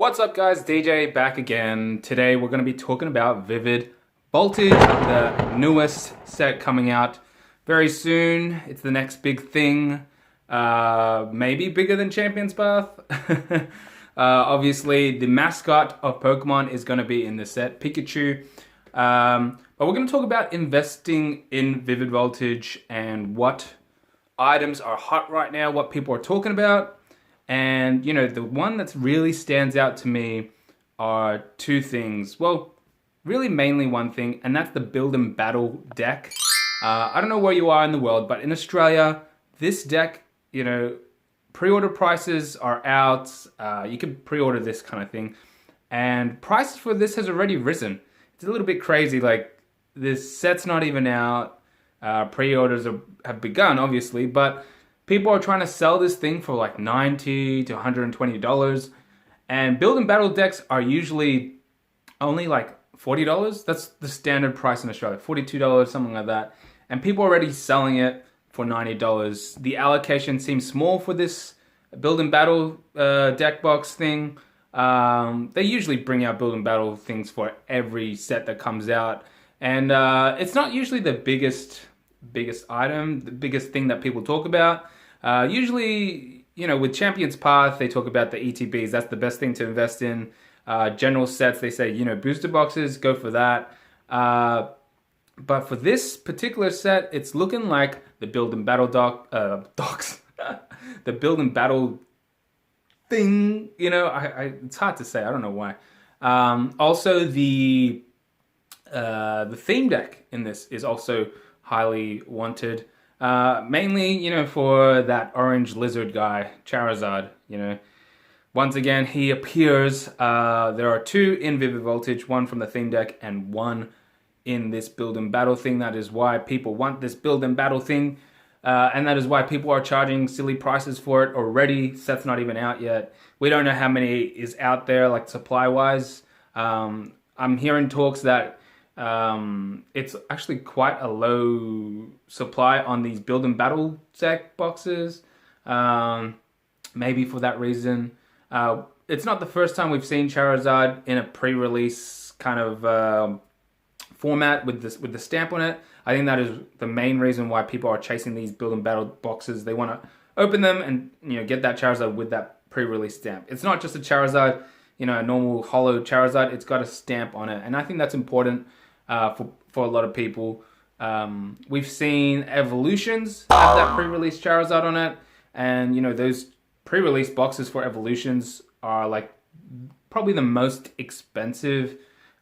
What's up guys, DJ back again. Today we're going to be talking about Vivid Voltage, the newest set coming out very soon. It's the next big thing, maybe bigger than Champion's Path. Obviously the mascot of Pokemon is going to be in the set, Pikachu. But we're going to talk about investing in Vivid Voltage and what items are hot right now, what people are talking about. And, you know, the one that really stands out to me are two things. Well, really mainly one thing, and that's the Build and Battle deck. I don't know where you are in the world, but in Australia, this deck, you know, pre-order prices are out. You can pre-order this kind of thing. And prices for this has already risen. It's a little bit crazy. Like, this set's not even out. Pre-orders have begun, obviously, but people are trying to sell this thing for like $90 to $120. And Build and Battle decks are usually only like $40. That's the standard price in Australia, $42, something like that. And people are already selling it for $90. The allocation seems small for this Build and Battle deck box thing. They usually bring out Build and Battle things for every set that comes out. And it's not usually the biggest item, the biggest thing that people talk about. Usually, you know, with Champion's Path, they talk about the ETBs. That's the best thing to invest in. General sets, they say, you know, booster boxes, go for that. But for this particular set, it's looking like the Build and Battle docs. The Build and Battle thing, you know, it's hard to say. I don't know why. Also, the theme deck in this is also highly wanted. Mainly, you know, for that orange lizard guy, Charizard, you know. Once again, he appears. There are two in Vivid Voltage, one from the theme deck and one in this Build and Battle thing. That is why people want this Build and Battle thing. And that is why people are charging silly prices for it already. Set's not even out yet. We don't know how many is out there, like supply-wise. I'm hearing talks that it's actually quite a low supply on these Build and Battle deck boxes. Maybe for that reason. It's not the first time we've seen Charizard in a pre-release kind of format with the stamp on it. I think that is the main reason why people are chasing these Build and Battle boxes. They want to open them and, you know, get that Charizard with that pre-release stamp. It's not just a Charizard, you know, a normal hollow Charizard. It's got a stamp on it, and I think that's important. For a lot of people. We've seen Evolutions have that pre-release Charizard on it, and you know, those pre-release boxes for Evolutions are like probably the most expensive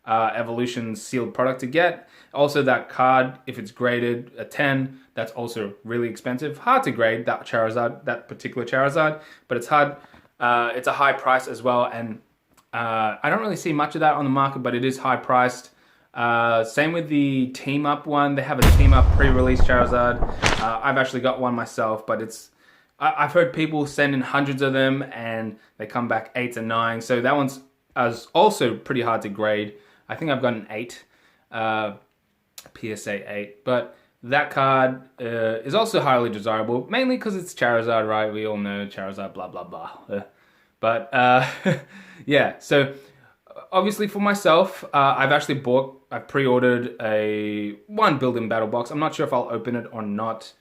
Evolution sealed product to get. Also, that card, if it's graded a 10, that's also really expensive. Hard to grade that Charizard, that particular Charizard, but it's hard. It's a high price as well, and I don't really see much of that on the market, but it is high priced. Same with the Team Up one. They have a Team Up pre-release Charizard. I've actually got one myself, but I've heard people send in hundreds of them and they come back 8s and 9s. So that one's also pretty hard to grade. I think I've got an 8, PSA 8. But that card is also highly desirable, mainly because it's Charizard, right? We all know Charizard, blah, blah, blah. But yeah, so obviously for myself, I've pre-ordered one Build and Battle box. I'm not sure if I'll open it or not.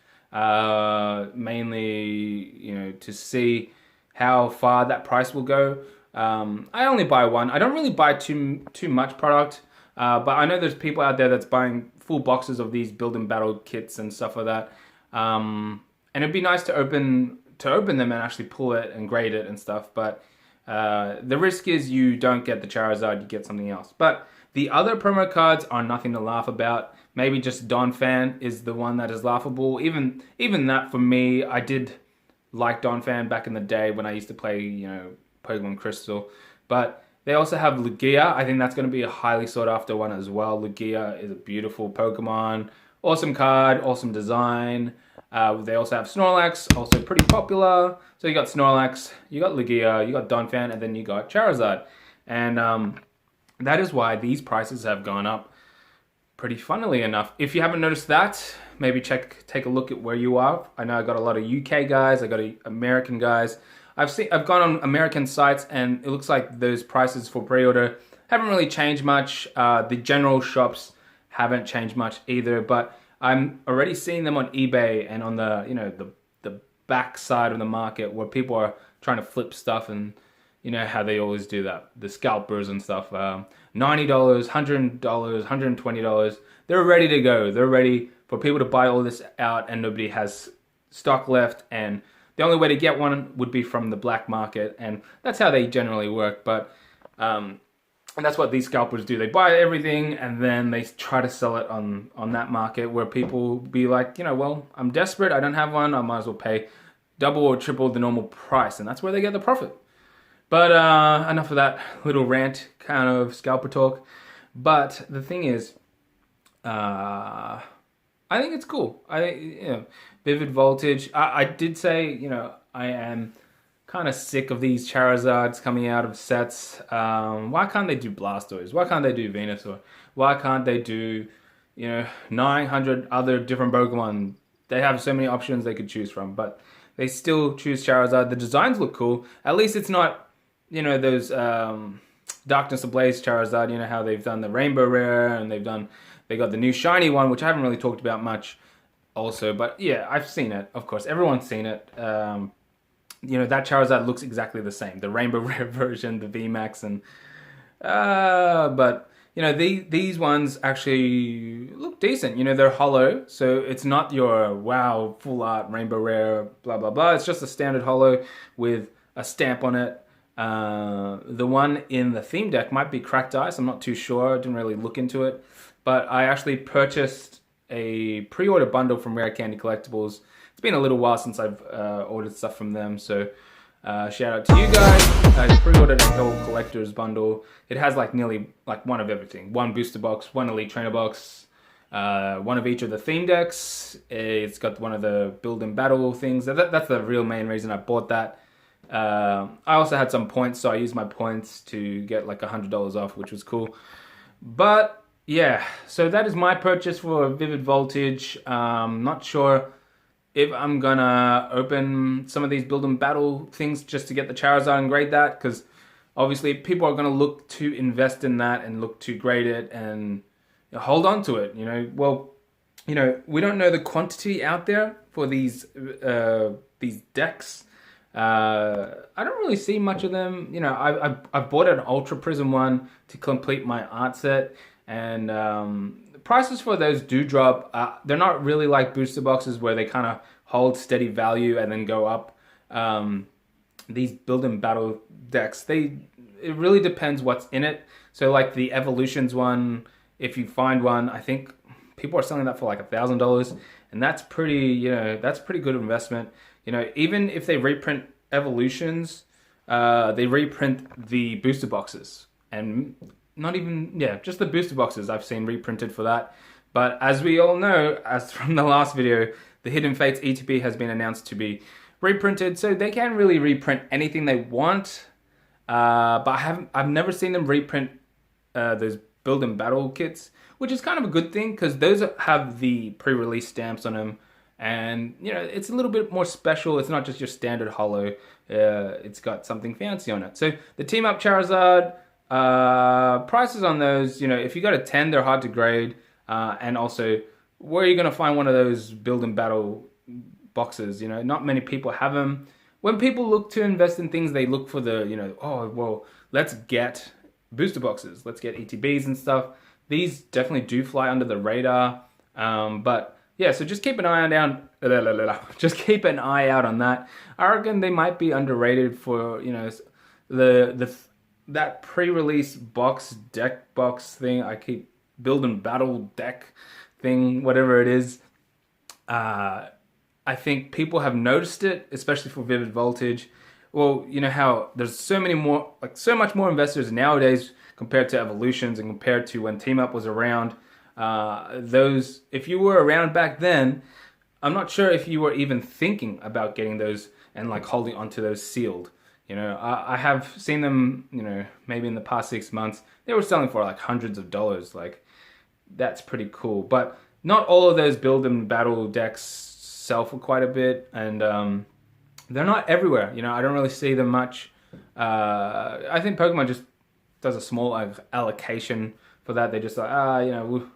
Mainly, you know, to see how far that price will go. I only buy one. I don't really buy too much product, but I know there's people out there that's buying full boxes of these Build and Battle kits and stuff like that. And it'd be nice to open them and actually pull it and grade it and stuff. But the risk is you don't get the Charizard, you get something else. But the other promo cards are nothing to laugh about. Maybe just Donphan is the one that is laughable. Even that, for me, I did like Donphan back in the day when I used to play, you know, Pokemon Crystal. But they also have Lugia. I think that's going to be a highly sought after one as well. Lugia is a beautiful Pokemon. Awesome card, awesome design. They also have Snorlax, also pretty popular. So you got Snorlax, you got Lugia, you got Donphan, and then you got Charizard. And that is why these prices have gone up pretty funnily enough. If you haven't noticed that, maybe take a look at where you are. I know I got a lot of UK guys, I got American guys. I've gone on American sites, and it looks like those prices for pre-order haven't really changed much. The general shops haven't changed much either, but I'm already seeing them on eBay and on the, the back side of the market where people are trying to flip stuff, and you know how they always do that, the scalpers and stuff. $90, $100, $120. They're ready to go. They're ready for people to buy all this out, and nobody has stock left, and the only way to get one would be from the black market, and that's how they generally work. But and that's what these scalpers do. They buy everything and then they try to sell it on that market where people be like, well, I'm desperate, I don't have one, I might as well pay double or triple the normal price, and that's where they get the profit. But enough of that little rant kind of scalper talk. But the thing is, I think it's cool. Vivid Voltage. I did say, I am kind of sick of these Charizards coming out of sets. Why can't they do Blastoise? Why can't they do Venusaur? Why can't they do, 900 other different Pokemon? They have so many options they could choose from, but they still choose Charizard. The designs look cool. At least it's not, those Darkness Ablaze Charizard. How they've done the Rainbow Rare, and they got the new shiny one, which I haven't really talked about much also, but yeah, I've seen it. Of course, everyone's seen it. That Charizard looks exactly the same. The Rainbow Rare version, the VMAX, and but these ones actually look decent. They're hollow, so it's not your wow full art Rainbow Rare blah blah blah. It's just a standard hollow with a stamp on it. The one in the theme deck might be cracked ice. I'm not too sure. I didn't really look into it, but I actually purchased a pre-order bundle from Rare Candy Collectibles. It's been a little while since I've ordered stuff from them, so shout out to you guys. I pre-ordered a whole collector's bundle. It has nearly one of everything. One booster box, one elite trainer box, one of each of the theme decks. It's got one of the build and battle things. That's the real main reason I bought that. I also had some points, so I used my points to get $100 off, which was cool. But yeah, so that is my purchase for Vivid Voltage. Not sure if I'm gonna open some of these build and battle things just to get the Charizard and grade that, because obviously people are gonna look to invest in that and look to grade it and hold on to it. We don't know the quantity out there for these decks. I don't really see much of them. I bought an Ultra Prism one to complete my art set, and the prices for those do drop. They're not really like booster boxes where they kind of hold steady value and then go up. These build and battle decks, it really depends what's in it. So the Evolutions one, if you find one, I think people are selling that for $1,000, and that's pretty good investment. Even if they reprint Evolutions, they reprint the booster boxes, and just the booster boxes I've seen reprinted for that. But as we all know, as from the last video, the Hidden Fates ETB has been announced to be reprinted, so they can really reprint anything they want. But I've never seen them reprint those build and battle kits, which is kind of a good thing, because those have the pre-release stamps on them. And, it's a little bit more special. It's not just your standard hollow. It's got something fancy on it. So the Team Up Charizard, prices on those, if you got a 10, they're hard to grade. And also, where are you going to find one of those build and battle boxes? Not many people have them. When people look to invest in things, they look for the, let's get booster boxes. Let's get ETBs and stuff. These definitely do fly under the radar. But yeah, so just keep an eye out on that. I reckon they might be underrated for that pre-release deck box thing. I keep build and battle deck thing, whatever it is. I think people have noticed it, especially for Vivid Voltage. Well, how there's so much more investors nowadays compared to Evolutions and compared to when Team Up was around. If you were around back then, I'm not sure if you were even thinking about getting those and holding onto those sealed. I have seen them, maybe in the past 6 months, they were selling for hundreds of dollars. That's pretty cool. But not all of those build and battle decks sell for quite a bit. And they're not everywhere. You know, I don't really see them much. I think Pokemon just does a small allocation for that. They're just like, you know,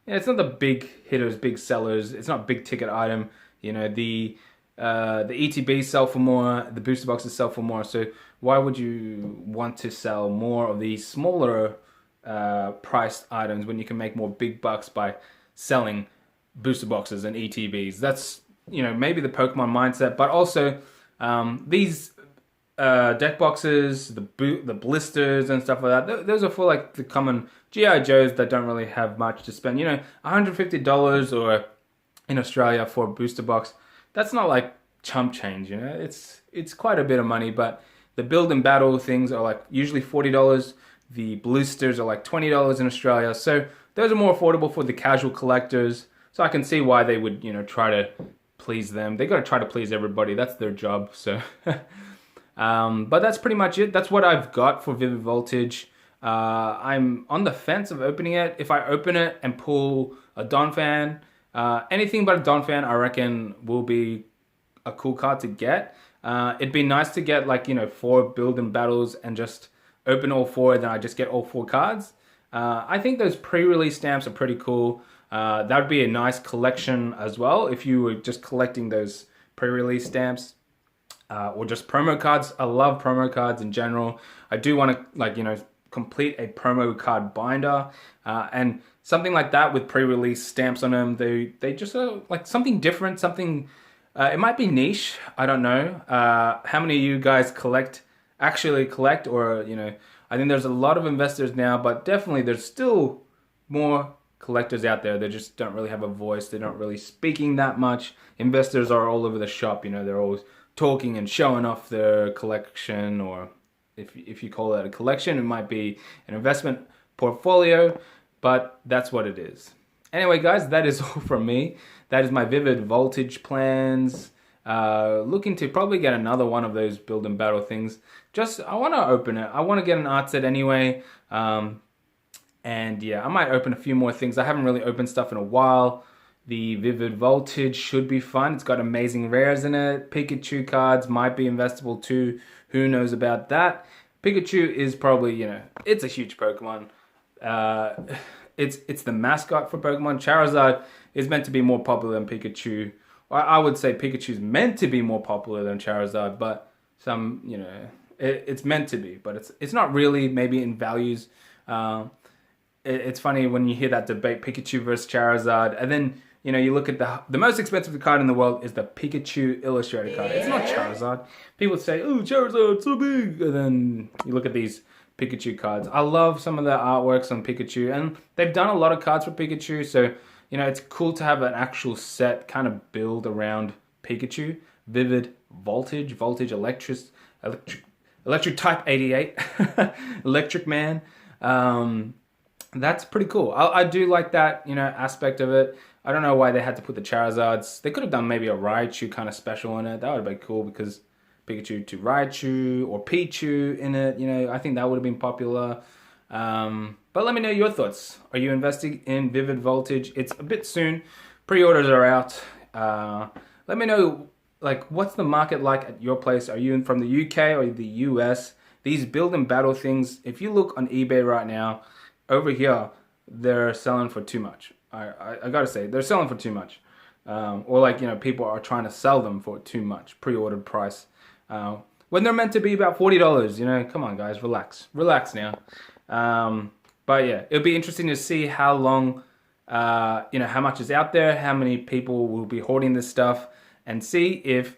yeah, it's not the big hitters, big sellers. It's not a big ticket item. You know, the ETBs sell for more, the booster boxes sell for more. So why would you want to sell more of these smaller priced items when you can make more big bucks by selling booster boxes and ETBs? That's, you know, maybe the Pokemon mindset, but also these deck boxes, the blisters and stuff like that. Those are for like the common GI Joes that don't really have much to spend. You know, $150 or in Australia for a booster box, that's not like chump change. You know, it's quite a bit of money. But the build and battle things are like usually $40. The blisters are like $20 in Australia. So those are more affordable for the casual collectors. So I can see why they would, you know, try to please them. They got to try to please everybody. That's their job. So. But that's pretty much it. That's what I've got for Vivid Voltage. I'm on the fence of opening it. If I open it and pull a Donphan, anything but a Donphan, I reckon will be a cool card to get. It'd be nice to get like, you know, 4 build and battles and just open all 4 and then I just get all 4 cards. I think those pre-release stamps are pretty cool. That would be a nice collection as well if you were just collecting those pre-release stamps. Or just promo cards. I love promo cards in general. I do want to, like, you know, complete a promo card binder. And something like that with pre-release stamps on them, they just are like something different, something, it might be niche. I don't know. How many of you guys actually collect, or, you know, I think there's a lot of investors now, but definitely there's still more collectors out there. They just don't really have a voice. They're not really speaking that much. Investors are all over the shop, you know, they're always talking and showing off their collection, or if you call that a collection, it might be an investment portfolio, but that's what it is. Anyway, guys, that is all from me. That is my Vivid Voltage plans. Looking to probably get another one of those build and battle things. I want to open it. I want to get an art set anyway. And yeah, I might open a few more things. I haven't really opened stuff in a while. The Vivid Voltage should be fun. It's got amazing rares in it. Pikachu cards might be investable too. Who knows about that? Pikachu is probably, you know, it's a huge Pokemon. It's the mascot for Pokemon. Charizard is meant to be more popular than Pikachu. I would say Pikachu's meant to be more popular than Charizard, but some, you know, it's meant to be, but it's not really, maybe in values. It's funny when you hear that debate, Pikachu versus Charizard, and then, you know, you look at the most expensive card in the world is the Pikachu illustrated card. It's not Charizard. People say, oh, Charizard's so big. And then you look at these Pikachu cards. I love some of the artworks on Pikachu. And they've done a lot of cards for Pikachu. So, you know, it's cool to have an actual set kind of build around Pikachu. Vivid Voltage, Electric Type 88, Electric Man. That's pretty cool. I do like that, you know, aspect of it. I don't know why they had to put the Charizards. They could have done maybe a Raichu kind of special in it. That would have been cool, because Pikachu to Raichu or Pichu in it, you know, I think that would have been popular. But let me know your thoughts. Are you investing in Vivid Voltage? It's a bit soon. Pre-orders are out. Let me know, like, what's the market like at your place? Are you from the UK or the US? These build and battle things, if you look on eBay right now, over here, they're selling for too much. I gotta say, they're selling for too much. Or like, you know, people are trying to sell them for too much, pre-ordered price. When they're meant to be about $40, you know, come on guys, relax now. But yeah, it'll be interesting to see how long, you know, how much is out there, how many people will be hoarding this stuff, and see if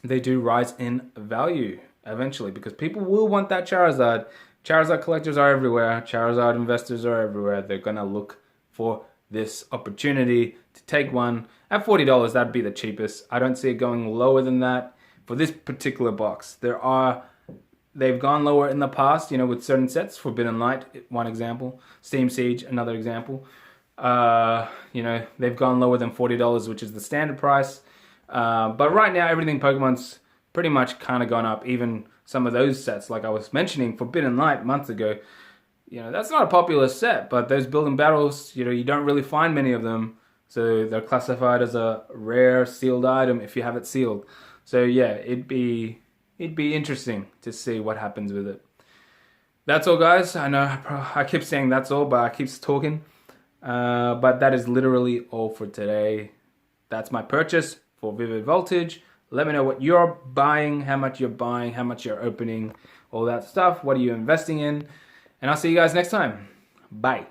they do rise in value eventually, because people will want that Charizard. Charizard collectors are everywhere. Charizard investors are everywhere. They're gonna look for this opportunity to take one. At $40, that'd be the cheapest. I don't see it going lower than that for this particular box. They've gone lower in the past, you know, with certain sets. Forbidden Light, one example. Steam Siege, another example. You know, they've gone lower than $40, which is the standard price. But right now, everything Pokemon's pretty much kind of gone up. Even some of those sets, like I was mentioning, Forbidden Light months ago, you know, that's not a popular set, but those build and battles, you know, you don't really find many of them. So they're classified as a rare sealed item if you have it sealed. So yeah, it'd be interesting to see what happens with it. That's all, guys. I know I keep saying that's all, but I keep talking. But that is literally all for today. That's my purchase for Vivid Voltage. Let me know what you're buying, how much you're opening, all that stuff. What are you investing in? And I'll see you guys next time. Bye.